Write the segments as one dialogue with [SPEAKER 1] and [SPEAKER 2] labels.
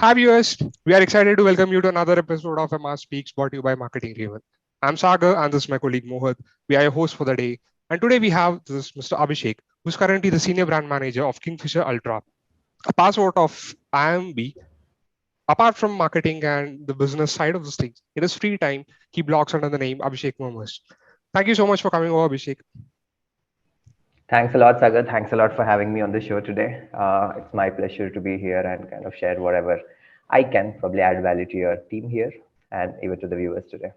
[SPEAKER 1] Hi viewers, we are excited to welcome you to another episode of MR Speaks brought to you by Marketing Raven. I'm Sagar and this is my colleague Mohit. We are your hosts for the day. And today we have this Mr. Abhishek, who's currently the Senior Brand Manager of Kingfisher Ultra, a passport of IMB. Apart from marketing and the business side of this thing, in his free time, he blogs under the name Abhishek Murmurs. Thank you so much for coming over, Abhishek.
[SPEAKER 2] Thanks a lot, Sagar. Thanks a lot for having me on the show today. It's my pleasure to be here and kind of share whatever I can, probably add value to your team here and even to the viewers today.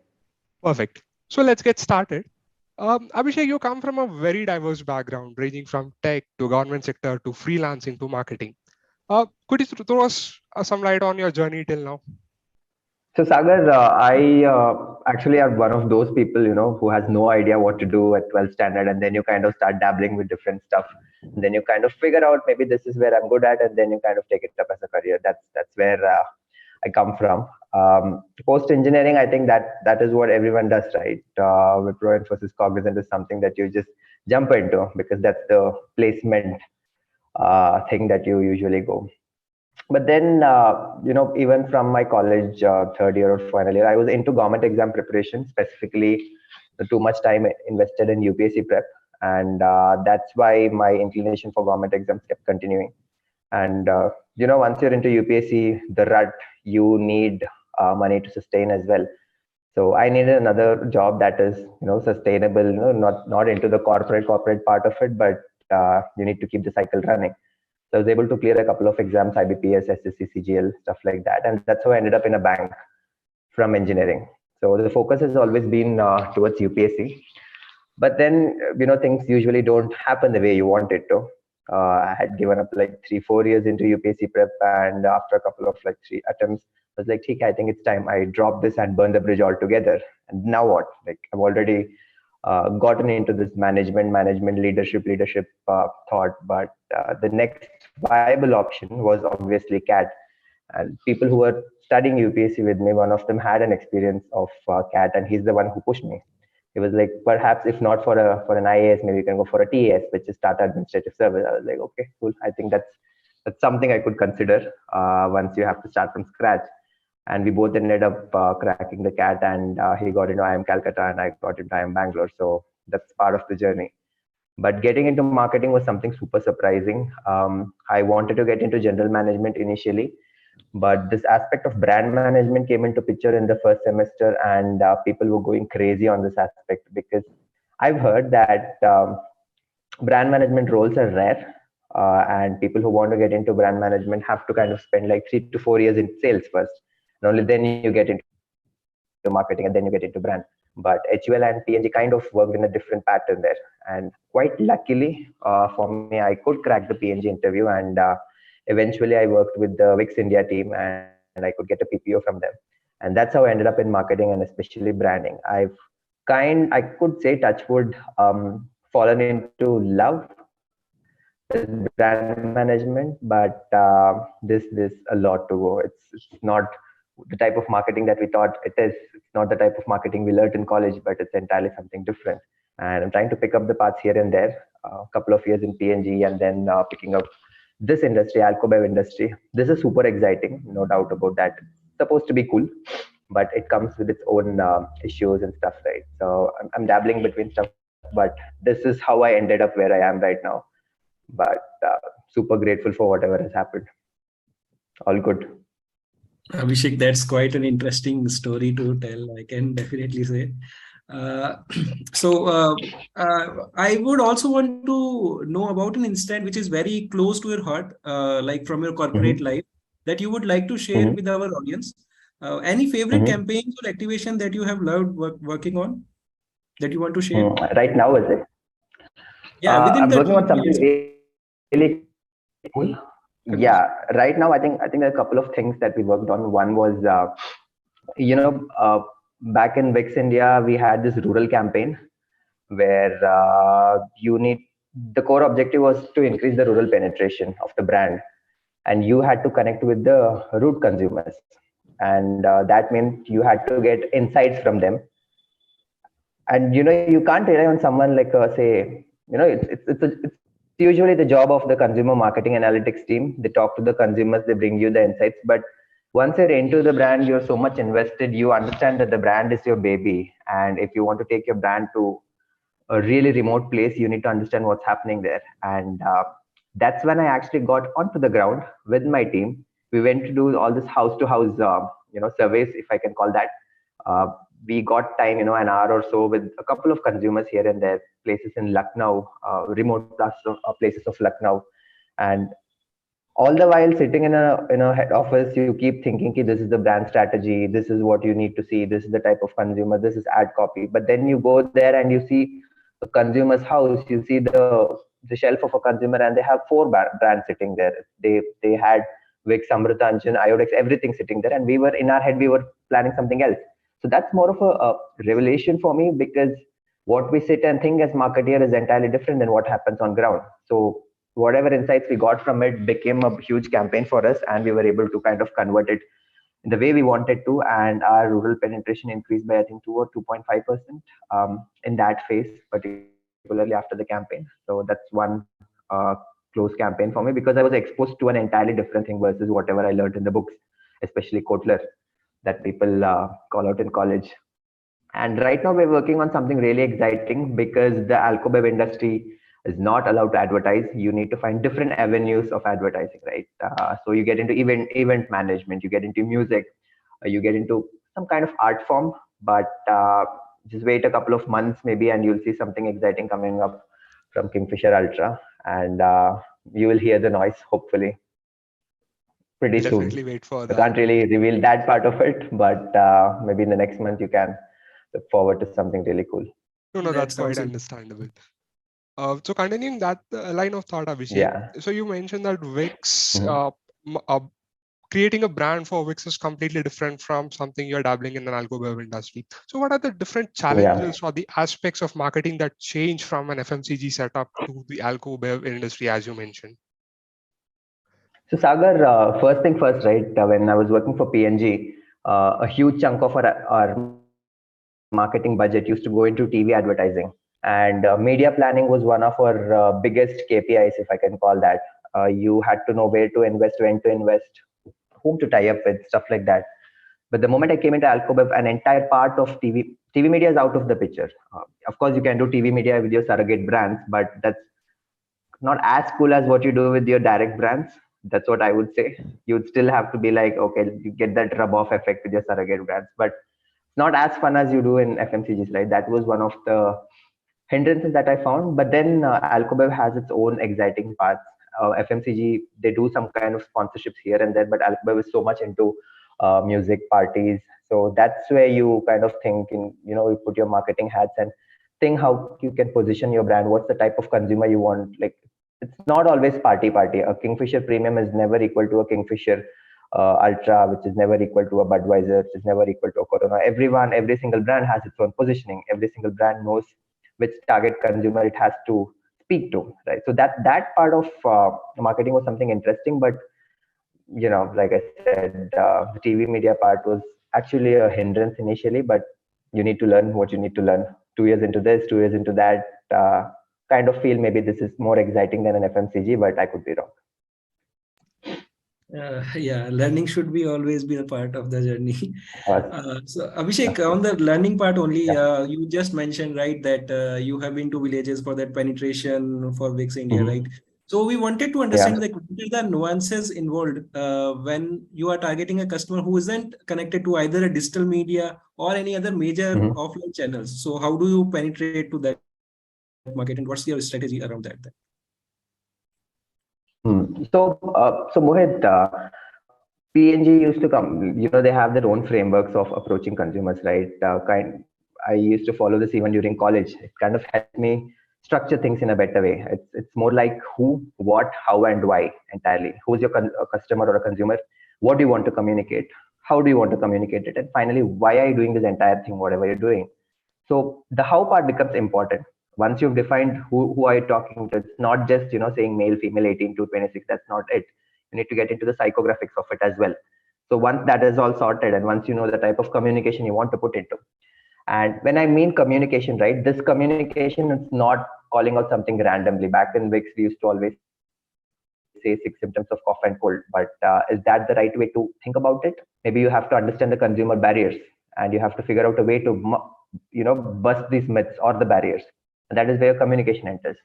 [SPEAKER 1] Perfect. So let's get started. Abhishek, you come from a very diverse background, ranging from tech to government sector to freelancing to marketing. Could you throw us some light on your journey till now?
[SPEAKER 2] So, Sagar, I actually are one of those people, who has no idea what to do at 12th standard, and then you kind of start dabbling with different stuff, and then you kind of figure out maybe this is where I'm good at, and then you kind of take it up as a career. That's where I come from. Post engineering, I think that is what everyone does, right? Wipro Infosys Cognizant is something that you just jump into because that's the placement thing that you usually go. But then, even from my college third year or final year, I was into government exam preparation, specifically the too much time invested in UPSC prep. And that's why my inclination for government exams kept continuing. And, once you're into UPSC, the rut, you need money to sustain as well. So I needed another job that is, sustainable, not into the corporate part of it, but you need to keep the cycle running. So I was able to clear a couple of exams, IBPS, SSC, CGL, stuff like that. And that's how I ended up in a bank from engineering. So the focus has always been towards UPSC. But then, things usually don't happen the way you want it to. I had given up like 3-4 years into UPSC prep. And after a couple of like 3 attempts, I was like, I think it's time I drop this and burn the bridge altogether. And now what? Like I've already gotten into this management, leadership thought. But the next viable option was obviously CAT. And people who were studying UPSC with me, one of them had an experience of CAT, and he's the one who pushed me. He was like, perhaps if not for an IAS, maybe you can go for a TAS, which is Tata Administrative Service. I was like, okay, cool. I think that's something I could consider once you have to start from scratch. And we both ended up cracking the CAT, and he got into IIM Calcutta and I got into IIM Bangalore. So that's part of the journey. But getting into marketing was something super surprising. I wanted to get into general management initially, but this aspect of brand management came into picture in the first semester, and people were going crazy on this aspect because I've heard that brand management roles are rare. And people who want to get into brand management have to kind of spend like 3 to 4 years in sales first, and only then you get into marketing and then you get into brand. But HUL and PNG kind of worked in a different pattern there. And quite luckily for me, I could crack the PNG interview, and eventually I worked with the Wix India team and I could get a PPO from them. And that's how I ended up in marketing and especially branding. I could say touchwood, fallen into love with brand management, but there's a lot to go. It's not the type of marketing that we thought it is. It's not the type of marketing we learned in college, but it's entirely something different. And I'm trying to pick up the paths here and there. A couple of years in PNG, and then picking up this industry, Alcobev industry. This is super exciting, no doubt about that. It's supposed to be cool, but it comes with its own issues and stuff, right? So I'm dabbling between stuff, but this is how I ended up where I am right now. But super grateful for whatever has happened. All good.
[SPEAKER 3] Abhishek, that's quite an interesting story to tell, I can definitely say. Uh, I would also want to know about an incident which is very close to your heart, like from your corporate
[SPEAKER 2] Mm-hmm.
[SPEAKER 3] life, that you would like to share
[SPEAKER 2] Mm-hmm.
[SPEAKER 3] with our audience. Any favorite
[SPEAKER 2] Mm-hmm.
[SPEAKER 3] campaigns or activation that you have loved working on that you want to share?
[SPEAKER 2] Right now, is it?
[SPEAKER 3] Yeah, within
[SPEAKER 2] I'm
[SPEAKER 3] that
[SPEAKER 2] working on
[SPEAKER 3] 2
[SPEAKER 2] something
[SPEAKER 3] years.
[SPEAKER 2] really cool. Yeah, right now I think there are a couple of things that we worked on. One was, you know, back in Wix India, we had this rural campaign where you need the core objective was to increase the rural penetration of the brand, and you had to connect with the root consumers, and that meant you had to get insights from them. And you can't rely on someone like say, it's usually the job of the consumer marketing analytics team. They talk to the consumers, they bring you the insights, but once you're into the brand, you're so much invested, you understand that the brand is your baby. And if you want to take your brand to a really remote place, you need to understand what's happening there. And that's when I actually got onto the ground with my team. We went to do all this house to house, surveys, if I can call that. Uh, we got time, an hour or so with a couple of consumers here and there, places in Lucknow, remote places of Lucknow, and all the while sitting in a head office, you keep thinking ki this is the brand strategy, this is what you need to see, this is the type of consumer, this is ad copy. But then you go there and you see a consumer's house, you see the shelf of a consumer, and they have four brands sitting there. They had Vicks, Amrutanjan, Iodex, everything sitting there, and we were in our head, we were planning something else. So that's more of a revelation for me, because what we sit and think as marketeer is entirely different than what happens on ground. So whatever insights we got from it became a huge campaign for us, and we were able to kind of convert it in the way we wanted to, and our rural penetration increased by I think 2 or 2.5% in that phase, particularly after the campaign. So that's one close campaign for me, because I was exposed to an entirely different thing versus whatever I learned in the books, especially Kotler, that people call out in college. And right now we're working on something really exciting, because the alcobev industry is not allowed to advertise. You need to find different avenues of advertising, right? So you get into event management, you get into music, you get into some kind of art form. But just wait a couple of months maybe, and you'll see something exciting coming up from Kingfisher Ultra, and you will hear the noise hopefully pretty
[SPEAKER 1] We'll
[SPEAKER 2] soon.
[SPEAKER 1] definitely wait for
[SPEAKER 2] I
[SPEAKER 1] that.
[SPEAKER 2] can't really reveal that part of it, but maybe in the next month you can look forward to something really cool.
[SPEAKER 1] No, no,
[SPEAKER 3] That
[SPEAKER 1] that's quite
[SPEAKER 3] sounds
[SPEAKER 1] understandable. So continuing that line of thought, Abhishek.
[SPEAKER 2] Yeah.
[SPEAKER 1] So you mentioned that Wix,
[SPEAKER 2] Mhm.
[SPEAKER 1] creating a brand for Wix is completely different from something you're dabbling in an alcobev industry. So what are the different
[SPEAKER 2] Yeah.
[SPEAKER 1] challenges or the aspects of marketing that change from an FMCG setup to the alcobev industry, as you mentioned?
[SPEAKER 2] So Sagar, first thing first, right? When I was working for PNG, a huge chunk of our marketing budget used to go into TV advertising, and media planning was one of our biggest KPIs, if I can call that. You had to know where to invest, when to invest, whom to tie up with, stuff like that. But the moment I came into Alcobev, an entire part of TV media is out of the picture. Of course, you can do TV media with your surrogate brands, but that's not as cool as what you do with your direct brands. That's what I would say. You'd still have to be like, okay, you get that rub off effect with your surrogate brands, but it's not as fun as you do in FMCGs, right? That was one of the hindrances that I found. But then Alcobev has its own exciting parts. FMCG, they do some kind of sponsorships here and there, but Alcobev is so much into music parties. So that's where you kind of think in, you put your marketing hats and think how you can position your brand. What's the type of consumer you want? Like, it's not always party. A Kingfisher Premium is never equal to a Kingfisher Ultra, which is never equal to a Budweiser, which is never equal to a Corona. Every single brand has its own positioning. Every single brand knows which target consumer it has to speak to, right? So that part of marketing was something interesting. But like I said, the TV media part was actually a hindrance initially, but you need to learn what you need to learn. 2 years into this, 2 years into that, kind of feel maybe this is more exciting than an FMCG, but I could be wrong.
[SPEAKER 3] Yeah, learning should be always be a part of the journey. So Abhishek,
[SPEAKER 2] Of
[SPEAKER 3] on
[SPEAKER 2] course.
[SPEAKER 3] the learning part only,
[SPEAKER 2] Yeah.
[SPEAKER 3] you just mentioned, right, that you have been to villages for that penetration for Wix India, right?
[SPEAKER 2] Mhm.
[SPEAKER 3] So we wanted to understand
[SPEAKER 2] Yeah.
[SPEAKER 3] like what are the nuances involved when you are targeting a customer who isn't connected to either a digital media or any other major
[SPEAKER 2] Mhm.
[SPEAKER 3] offline channels. So how do you penetrate to that market, and what's your strategy around that?
[SPEAKER 2] So Mohit, PNG used to come. They have their own frameworks of approaching consumers, right? I used to follow this even during college. It kind of helped me structure things in a better way. It's more like who, what, how, and why entirely. Who's your a customer or a consumer? What do you want to communicate? How do you want to communicate it? And finally, why are you doing this entire thing? Whatever you're doing. So the how part becomes important. Once you've defined who are you talking to, it's not just saying male, female, 18 to 26. That's not it. You need to get into the psychographics of it as well. So once that is all sorted, and once you know the type of communication you want to put into, and when I mean communication, right, this communication is not calling out something randomly. Back in Wix, we used to always say, "Hey, say 6 symptoms of cough and cold. But is that the right way to think about it? Maybe you have to understand the consumer barriers, and you have to figure out a way to bust these myths or the barriers. And that is where communication enters.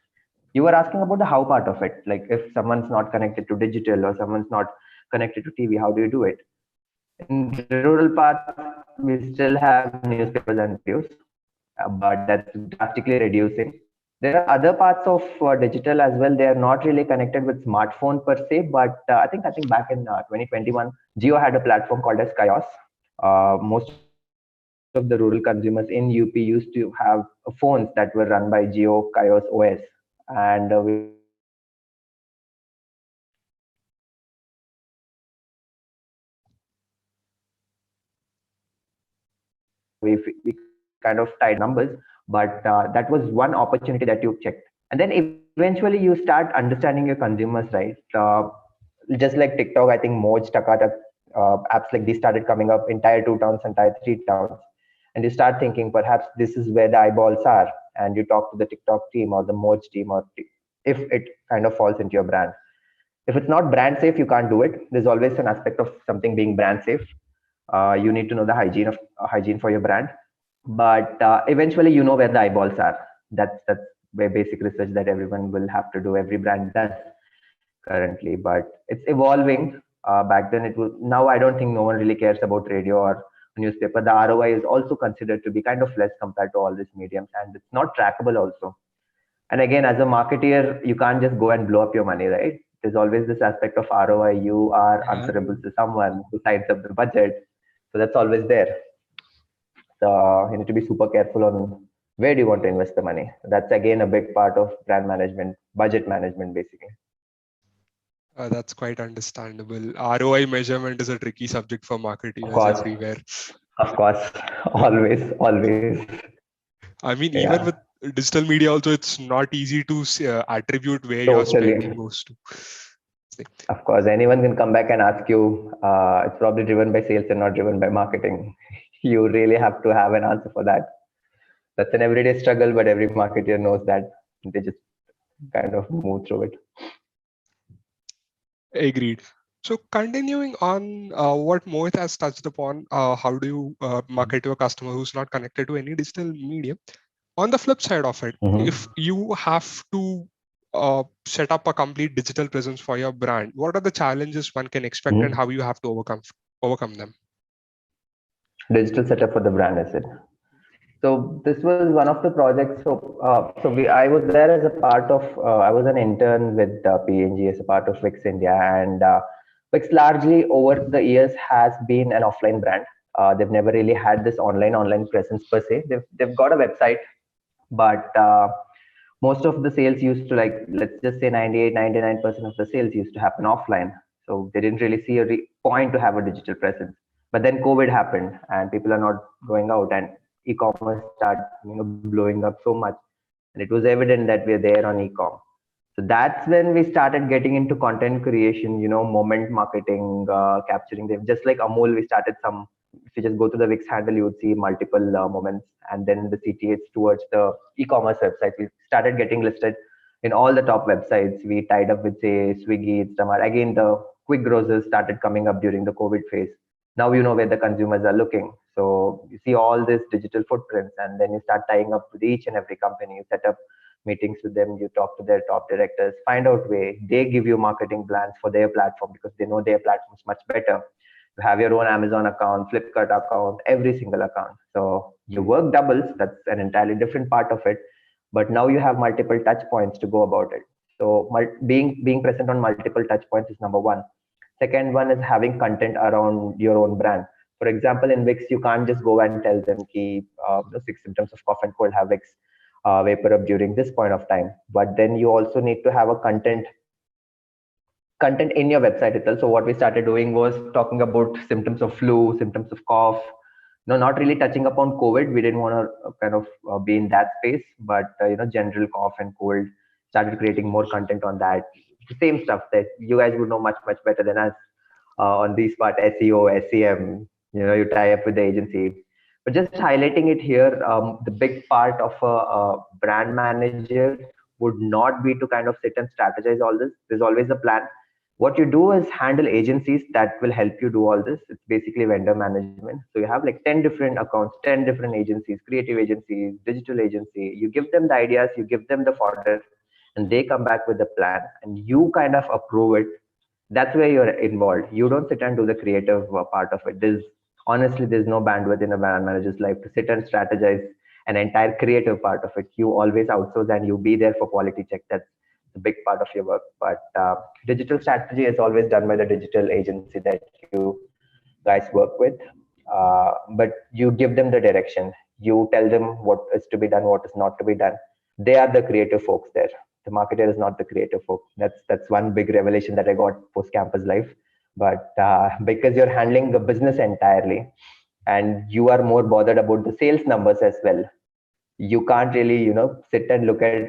[SPEAKER 2] You were asking about the how part of it, like if someone's not connected to digital or someone's not connected to TV, how do you do it? In rural parts, we still have newspapers and radios, but that's drastically reducing. There are other parts of digital as well. They are not really connected with smartphone per se, but I think back in 2021, Jio had a platform called as Kaios. Most of the rural consumers in UP used to have phones that were run by Jio Kaios OS, and we kind of tied up with the government agencies and we kind of tied numbers, but that was one opportunity that you checked. And then eventually you start understanding your consumers, right? Just like TikTok, I think Moj, Takata, apps like these started coming up in tier 2 towns and tier 3 towns. And you start thinking perhaps this is where the eyeballs are. And you talk to the TikTok team or the Moj team, or if it kind of falls into your brand. If it's not brand safe, you can't do it. There's always an aspect of something being brand safe. You need to know the hygiene for your brand, but eventually you know where the eyeballs are. That's where basic research that everyone will have to do. Every brand does currently, but it's evolving. Back then it was. Now I don't think no one really cares about radio or newspaper. The ROI is also considered to be kind of less compared to all these mediums, and it's not trackable also. And again, as a marketeer, you can't just go and blow up your money, right? There's always this aspect of ROI. You are
[SPEAKER 3] Yeah.
[SPEAKER 2] answerable to someone who signs up the budget, so that's always there. So you need to be super careful on where do you want to invest the money. That's again a big part of brand management, budget management, basically.
[SPEAKER 1] That's quite understandable. ROI measurement is a tricky subject for
[SPEAKER 2] Of
[SPEAKER 1] marketeers
[SPEAKER 2] course,
[SPEAKER 1] everywhere.
[SPEAKER 2] of course, always, always.
[SPEAKER 1] I mean, even
[SPEAKER 2] Yeah,
[SPEAKER 1] with digital media, also, it's not easy to attribute where your spending
[SPEAKER 2] totally.
[SPEAKER 1] goes to.
[SPEAKER 2] Of course, anyone can come back and ask you. It's probably driven by sales and not driven by marketing. You really have to have an answer for that. That's an everyday struggle, but every marketer knows that. They just kind of move through it.
[SPEAKER 1] Agreed. So continuing on what Mohit has touched upon, how do you market to a customer who's not connected to any digital medium? On the flip side of it, if
[SPEAKER 2] Mhm.
[SPEAKER 1] you have to set up a complete digital presence for your brand, what are the challenges one can expect and
[SPEAKER 2] Mhm.
[SPEAKER 1] how you have to overcome them?
[SPEAKER 2] Digital setup for the brand, is it? So this was one of the projects. I was there as a part of. I was an intern with PNG as a part of Wix India, and Wix largely over the years has been an offline brand. They've never really had this online presence per se. They've got a website, but most of the sales used to, like, let's just say 98-99% of the sales used to happen offline. So they didn't really see a point to have a digital presence. But then COVID happened and people are not going out, and e-commerce started blowing up so much, and it was evident that we're there on e-com. So that's when we started getting into content creation, moment marketing, capturing them. Just like Amul, we started some. If you just go to the Wix handle, you would see multiple moments, and then the CTAs towards the e-commerce website. We started getting listed in all the top websites. We tied up with, say, Swiggy, Instamart. Again, the quick grocers started coming up during the COVID phase. Now you know where the consumers are looking. So you see all these digital footprints, and then you start tying up with each and every company. You set up meetings with them, you talk to their top directors, find out way they give you marketing plans for their platform because they know their platform is much better. You have your own Amazon account, Flipkart account, every single account. So your work doubles. That's an entirely different part of it. But now you have multiple touch points to go about it. So being present on multiple touch points is number one. Second one is having content around your own brand. For example, in Wix, you can't just go and tell them the 6 symptoms of cough and cold have Wix vapor up during this point of time. But then you also need to have a content in your website itself. So what we started doing was talking about symptoms of flu, symptoms of cough. No, not really touching upon COVID. We didn't want to kind of be in that space, but general cough and cold. Started creating more content on that. The same stuff that you guys would know much better than us on these part, SEO, SEM. You tie up with the agency. But just highlighting it here, the big part of a brand manager would not be to kind of sit and strategize all this. There's always a plan. What you do is handle agencies that will help you do all this. It's basically vendor management. So you have like 10 different accounts, 10 different agencies, creative agencies, digital agency. You give them the ideas, you give them the fodder, and they come back with the plan and you kind of approve it. That's where you're involved. You don't sit and do the creative part of it. There's honestly, there's no bandwidth in a brand manager's life to sit and strategize an entire creative part of it. You always outsource and you be there for quality check. That's the big part of your work. But digital strategy is always done by the digital agency that you guys work with. But you give them the direction. You tell them what is to be done, what is not to be done. They are the creative folks there. The marketer is not the creative folk. That's one big revelation that I got post campus life. But because you're handling the business entirely, and you are more bothered about the sales numbers as well, you can't really sit and look at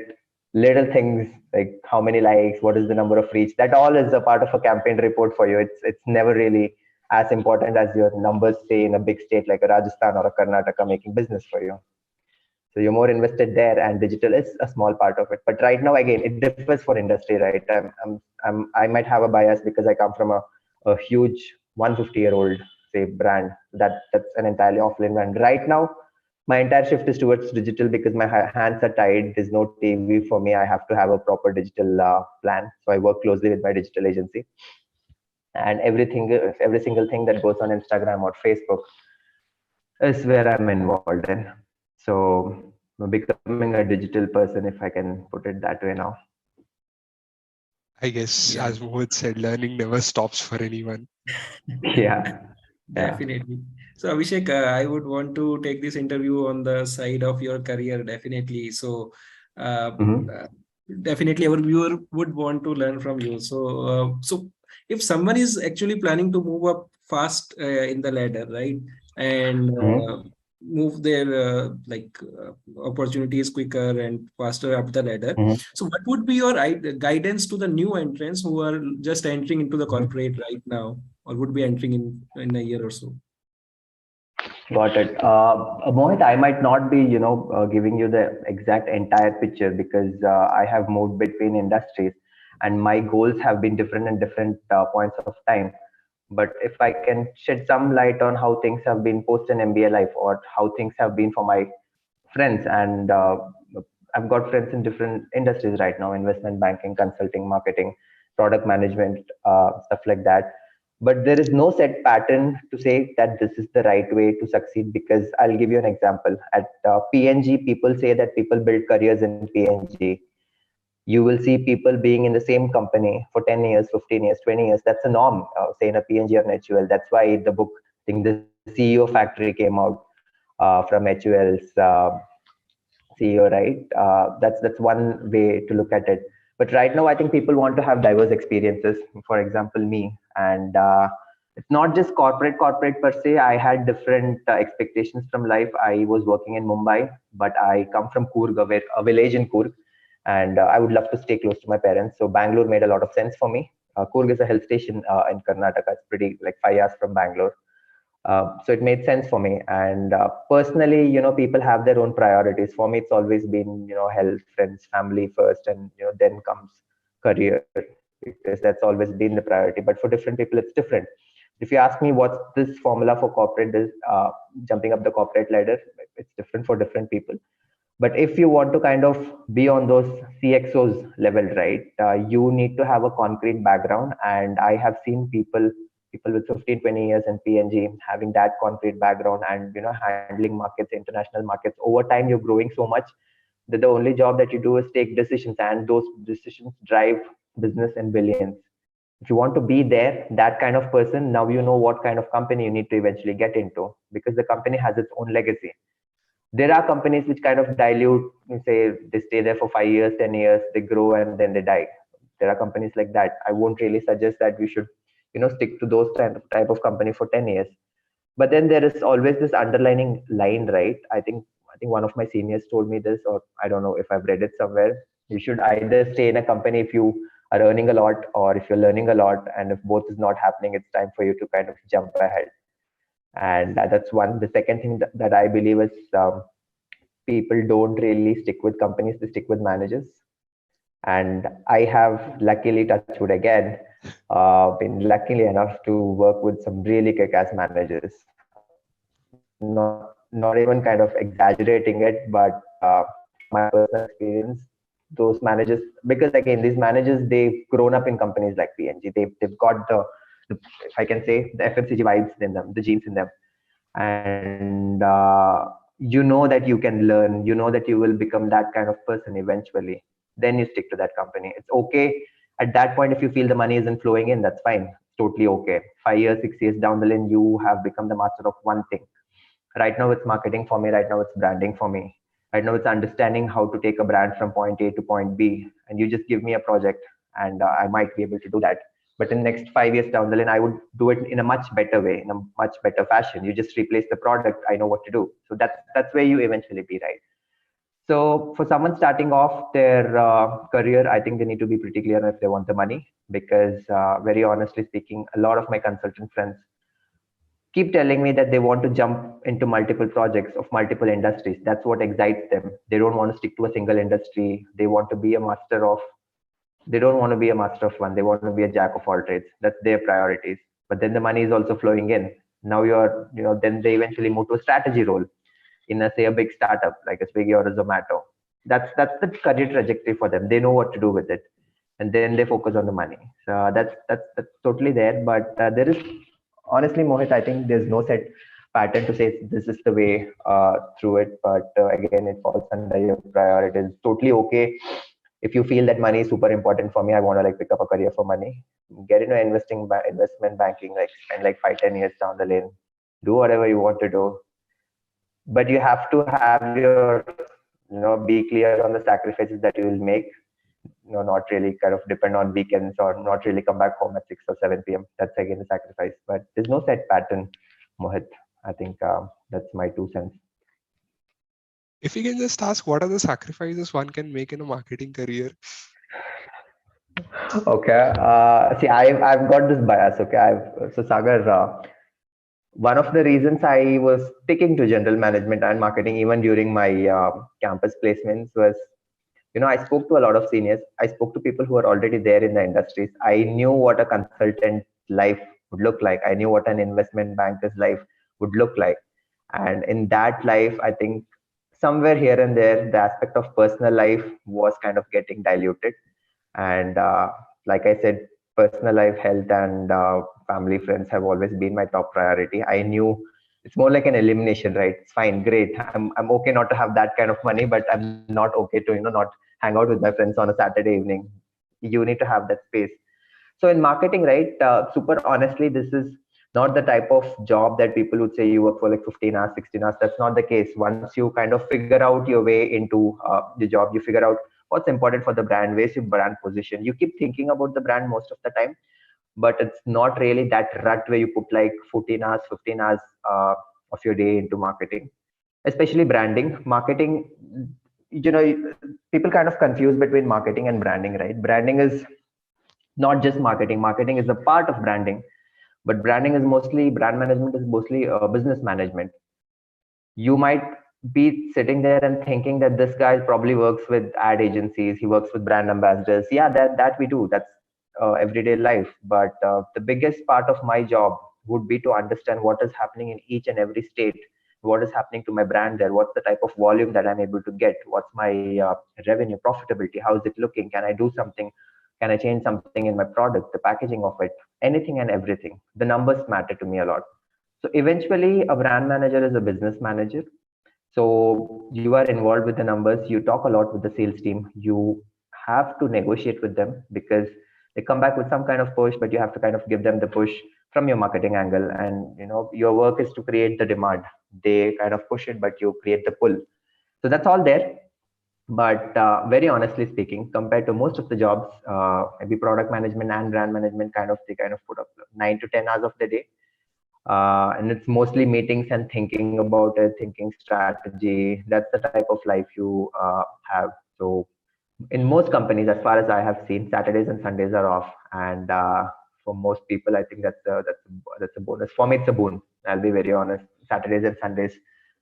[SPEAKER 2] little things like how many likes, what is the number of reach. That all is a part of a campaign report for you. It's never really as important as your numbers say in a big state like a Rajasthan or a Karnataka making business for you. So you're more invested there, and digital is a small part of it. But right now, again, it differs for industry, right? I might have a bias because I come from a huge 150-year-old say brand that's an entirely offline brand. Right now, my entire shift is towards digital because my hands are tied. There's no TV for me. I have to have a proper digital plan. So I work closely with my digital agency, and every single thing that goes on Instagram or Facebook is where I'm involved in. So I'm becoming a digital person, if I can put it that way now.
[SPEAKER 1] I guess,
[SPEAKER 3] Yeah,
[SPEAKER 1] as Mohit said, learning never stops for anyone.
[SPEAKER 2] Yeah, yeah.
[SPEAKER 3] definitely. So Abhishek, I would want to take this interview on the side of your career, definitely. So uh,
[SPEAKER 2] Hmm.
[SPEAKER 3] uh, definitely our viewer would want to learn from you. So if someone is actually planning to move up fast in the ladder, right, and
[SPEAKER 2] Hmm.
[SPEAKER 3] move their opportunities quicker and faster up the ladder,
[SPEAKER 2] Hmm.
[SPEAKER 3] so what would be your guidance to the new entrants who are just entering into the
[SPEAKER 2] Hmm.
[SPEAKER 3] corporate right now, or would be entering in a year or so?
[SPEAKER 2] Got it. Mohit, I might not be, giving you the exact entire picture because I have moved between industries and my goals have been different in different points of time. But if I can shed some light on how things have been post an MBA life or how things have been for my friends, and I've got friends in different industries right now: investment banking, consulting, marketing, product management, stuff like that. But there is no set pattern to say that this is the right way to succeed, because I'll give you an example. At PNG, people say that people build careers in PNG. You will see people being in the same company for 10 years, 15 years, 20 years. That's a norm, say in a PNG or an HUL. That's why the book, I think the CEO Factory came out from HUL's CEO, right? That's one way to look at it. But right now, I think people want to have diverse experiences. For example, me, and it's not just corporate per se. I had different expectations from life. I was working in Mumbai, but I come from Coorg, a village in Coorg, and I would love to stay close to my parents. So Bangalore made a lot of sense for me. Coorg is a hill station in Karnataka. It's pretty like 5 hours from Bangalore. So it made sense for me. And personally, people have their own priorities. For me, it's always been, health, friends, family first, and then comes career, because that's always been the priority. But for different people, it's different. If you ask me what's this formula for corporate is jumping up the corporate ladder, it's different for different people. But if you want to kind of be on those CXOs level, right, you need to have a concrete background. And I have seen people with 15, 20 years in PNG having that concrete background and handling markets, international markets. Over time, you're growing so much that the only job that you do is take decisions, and those decisions drive business in billions. If you want to be there, that kind of person, now you know what kind of company you need to eventually get into, because the company has its own legacy. There are companies which kind of dilute, say they stay there for 5 years, 10 years, they grow and then they die. There are companies like that. I won't really suggest that we should stick to those type of company for 10 years. But then there is always this underlining line, right? I think one of my seniors told me this, or I don't know if I've read it somewhere. You should either stay in a company if you are earning a lot, or if you're learning a lot. And if both is not happening, it's time for you to kind of jump ahead. And that's one. The second thing that I believe is, people don't really stick with companies, they stick with managers. And I have luckily, touched wood again, Been luckily enough to work with some really kick-ass managers. Not even kind of exaggerating it, but from my personal experience, those managers, because again, these managers, they've grown up in companies like PNG. They've got the, if I can say, the FMCG vibes in them, the genes in them, and you know that you can learn. You know that you will become that kind of person eventually. Then you stick to that company. It's okay at that point if you feel the money isn't flowing in. That's fine. It's totally okay. 5 years, 6 years down the line, you have become the master of one thing. Right now it's marketing for me. Right now it's branding for me. Right now it's understanding how to take a brand from point A to point B, and you just give me a project, and I might be able to do that. But in the next 5 years down the line, I would do it in a much better way, in a much better fashion. You just replace the product, I know what to do. So that's where you eventually be, right? So for someone starting off their career, I think they need to be pretty clear if they want the money, because very honestly speaking, a lot of my consultant friends keep telling me that they want to jump into multiple projects of multiple industries. That's what excites them. They don't want to stick to a single industry. They want to be a master of, they don't want to be a master of one. They want to be a jack of all trades. That's their priorities. But then the money is also flowing in. Now then they eventually move to a strategy role in a, say, a big startup like a Swiggy or a Zomato. That's the career trajectory for them. They know what to do with it, and then they focus on the money. So that's totally there. But there is, honestly, Mohit, I think there's no set pattern to say this is the way through it. But again, it falls under your priorities. Totally okay if you feel that money is super important for me. I want to like pick up a career for money. Get into investment banking. Like spend like 5-10 years down the lane. Do whatever you want to do, but you have to have your, be clear on the sacrifices that you will make. Not really kind of depend on weekends, or not really come back home at 6 or 7 p.m. That's again a sacrifice, but there's no set pattern, Mohit. I think that's my 2 cents.
[SPEAKER 1] If you can just ask, what are the sacrifices one can make in a marketing career?
[SPEAKER 2] Okay, see, I've got this bias. Okay, so Sagar, one of the reasons I was sticking to general management and marketing even during my campus placements was, I spoke to a lot of seniors. I spoke to people who are already there in the industries. I knew what a consultant life would look like. I knew what an investment banker's life would look like. And in that life, I think somewhere here and there, the aspect of personal life was kind of getting diluted. And like I said, personal life, health, and family, friends have always been my top priority. I knew it's more like an elimination, right? It's fine, great. I'm okay not to have that kind of money, but I'm not okay to not hang out with my friends on a Saturday evening. You need to have that space. So in marketing, right, super honestly, this is not the type of job that people would say you work for like 15 hours, 16 hours. That's not the case. Once you kind of figure out your way into the job, you figure out what's important for the brand, where's your brand position. You keep thinking about the brand most of the time, but it's not really that rut where you put like 14 hours, 15 hours of your day into marketing, especially branding. Marketing, you know, people kind of confuse between marketing and branding, right? Branding is not just marketing. Marketing is a part of branding, but brand management is mostly business management. You might be sitting there and thinking that this guy probably works with ad agencies, he works with brand ambassadors. Yeah, that we do. That's everyday life. But the biggest part of my job would be to understand what is happening in each and every state, what is happening to my brand there, what's the type of volume that I'm able to get, what's my revenue profitability, how is it looking, can I do something, can I change something in my product, the packaging of it, anything and everything. The numbers matter to me a lot. So eventually, a brand manager is a business manager. So you are involved with the numbers. You talk a lot with the sales team. You have to negotiate with them because they come back with some kind of push, but you have to kind of give them the push from your marketing angle. And your work is to create the demand. They kind of push it, but you create the pull. So that's all there. But very honestly speaking, compared to most of the jobs, maybe product management and brand management they kind of put up 9 to 10 hours of the day, and it's mostly meetings and thinking about it, thinking strategy. That's the type of life you have. So in most companies, as far as I have seen, Saturdays and Sundays are off, and for most people, I think that's a bonus. For me, it's a boon. I'll be very honest. Saturdays and Sundays,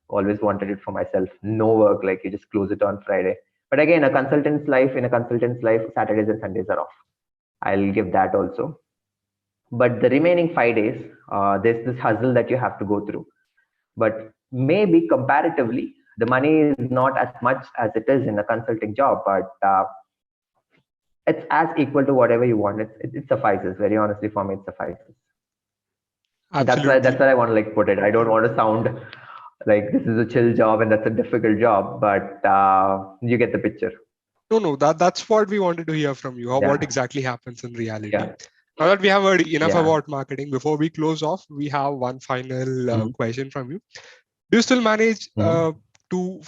[SPEAKER 2] always wanted it for myself. No work, like you just close it on Friday. But again, in a consultant's life, Saturdays and Sundays are off. I'll give that also. But the remaining 5 days, there's this hustle that you have to go through. But maybe comparatively, the money is not as much as it is in a consulting job, but it's as equal to whatever you want. It suffices. Very honestly, for me, it suffices. That's
[SPEAKER 1] Absolutely.
[SPEAKER 2] where I want to like put it. I don't want to sound like this is a chill job and that's a difficult job, but you get the picture.
[SPEAKER 1] No, that's what we wanted to hear from you. What
[SPEAKER 2] Yeah,
[SPEAKER 1] exactly happens in reality?
[SPEAKER 2] yeah,
[SPEAKER 1] Now that we have heard enough
[SPEAKER 2] yeah.
[SPEAKER 1] about marketing, before we close off, we have one final
[SPEAKER 2] Mhm,
[SPEAKER 1] question from you. Do you still manage
[SPEAKER 2] mhm.
[SPEAKER 1] to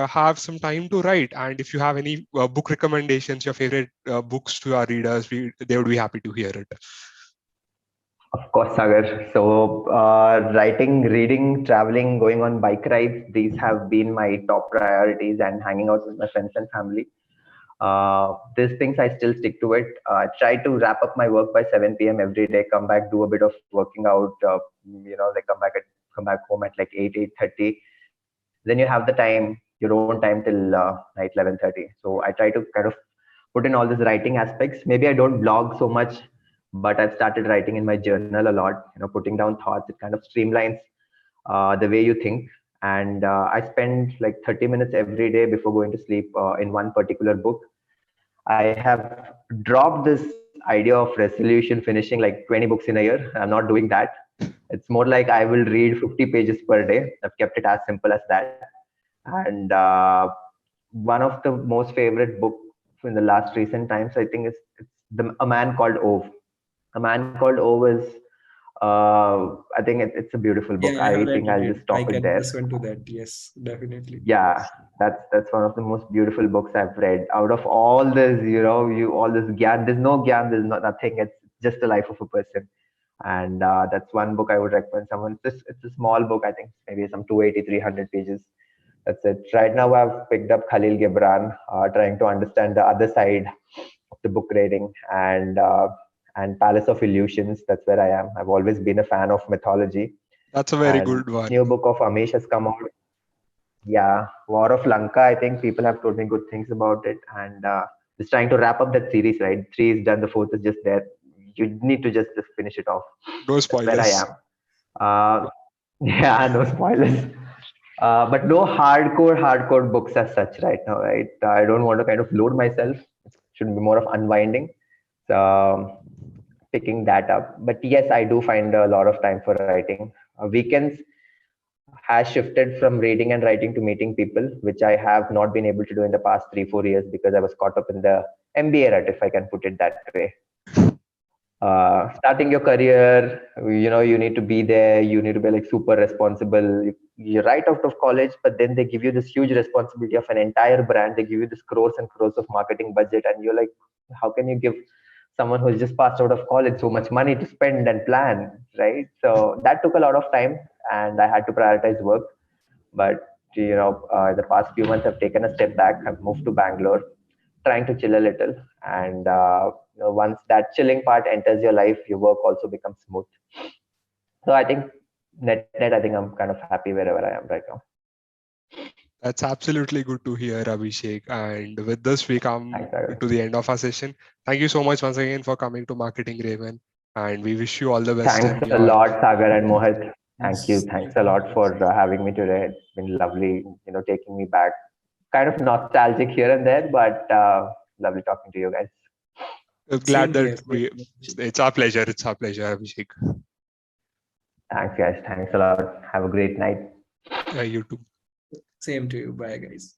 [SPEAKER 1] have some time to write? And if you have any book recommendations, your favorite books to our readers, they would be happy to hear it.
[SPEAKER 2] Of course, Sagar. So, writing, reading, traveling, going on bike rides, these have been my top priorities, and hanging out with my friends and family. These things I still stick to it. I try to wrap up my work by 7 p.m. every day. Come back, do a bit of working out. Like come back home at like 8:30. Then you have the time, your own time till night 11:30. So I try to kind of put in all these writing aspects. Maybe I don't blog so much, but I've started writing in my journal a lot. Putting down thoughts. It kind of streamlines the way you think. And I spend like 30 minutes every day before going to sleep in one particular book. I have dropped this idea of resolution finishing like 20 books in a year. I'm not doing that. It's more like I will read 50 pages per day. I've kept it as simple as that. And one of the most favorite book in the last recent times, I think, is it's A Man Called Ove. A Man Called Ove is, I think it's a beautiful book.
[SPEAKER 3] Yeah, I
[SPEAKER 2] I
[SPEAKER 3] have
[SPEAKER 2] think
[SPEAKER 3] read
[SPEAKER 2] I'll
[SPEAKER 3] it.
[SPEAKER 2] just
[SPEAKER 3] I
[SPEAKER 2] stop it
[SPEAKER 3] can
[SPEAKER 2] there.
[SPEAKER 3] listen to that. Yes, definitely.
[SPEAKER 2] Yeah, that's one of the most beautiful books I've read. Out of all this, you all this gyan, there's no gyan, there's not nothing. It's just the life of a person, and that's one book I would recommend someone. It's a small book. I think maybe some 280, 300 pages. That's it. Right now, I've picked up Khalil Gibran, trying to understand the other side of the book reading, and Palace of Illusions. That's where I am. I've always been a fan of mythology,
[SPEAKER 1] That's a very
[SPEAKER 2] and
[SPEAKER 1] good one.
[SPEAKER 2] new book of Amish has come out. Yeah, War of Lanka. I think people have told me good things about it, and just trying to wrap up that series. Right, three is done. The fourth is just there. You need to just finish it off.
[SPEAKER 1] No
[SPEAKER 2] That's where I
[SPEAKER 1] spoilers.
[SPEAKER 2] am. Yeah, no spoilers. But no hardcore books as such right now. Right, I don't want to kind of load myself. It should be more of unwinding. So picking that up. But yes, I do find a lot of time for writing. Weekends has shifted from reading and writing to meeting people, which I have not been able to do in the past 3-4 years because I was caught up in the MBA rut, if I can put it that way. Starting your career, you need to be there. You need to be like super responsible. You're right out of college, but then they give you this huge responsibility of an entire brand. They give you this crores and crores of marketing budget, and you're like, how can you give someone who's just passed out of college so much money to spend and plan, right? So that took a lot of time, and I had to prioritize work. But the past few months, I've taken a step back. I've moved to Bangalore, trying to chill a little, and once that chilling part enters your life, your work also becomes smooth. So I think net, I think I'm kind of happy wherever I am right now.
[SPEAKER 1] That's absolutely good to hear, Abhishek. And with this, we come
[SPEAKER 2] Thanks, Sagar.
[SPEAKER 1] to the end of our session. Thank you so much once again for coming to Marketing Raven. And we wish you all the best
[SPEAKER 2] Thanks
[SPEAKER 1] in
[SPEAKER 2] a
[SPEAKER 1] your.
[SPEAKER 2] lot, Sagar and Mohit. Thank you.
[SPEAKER 3] Yes,
[SPEAKER 2] Thanks
[SPEAKER 3] thank
[SPEAKER 2] a
[SPEAKER 3] you.
[SPEAKER 2] lot for having me today. It's been lovely, taking me back. Kind of nostalgic here and there, but lovely talking to you guys.
[SPEAKER 1] Glad
[SPEAKER 3] Same
[SPEAKER 1] that
[SPEAKER 3] here.
[SPEAKER 1] we. It's our pleasure. It's our pleasure, Abhishek.
[SPEAKER 2] Thanks, guys. Thanks a lot. Have a great night.
[SPEAKER 1] You too.
[SPEAKER 3] Same to you. Bye, guys.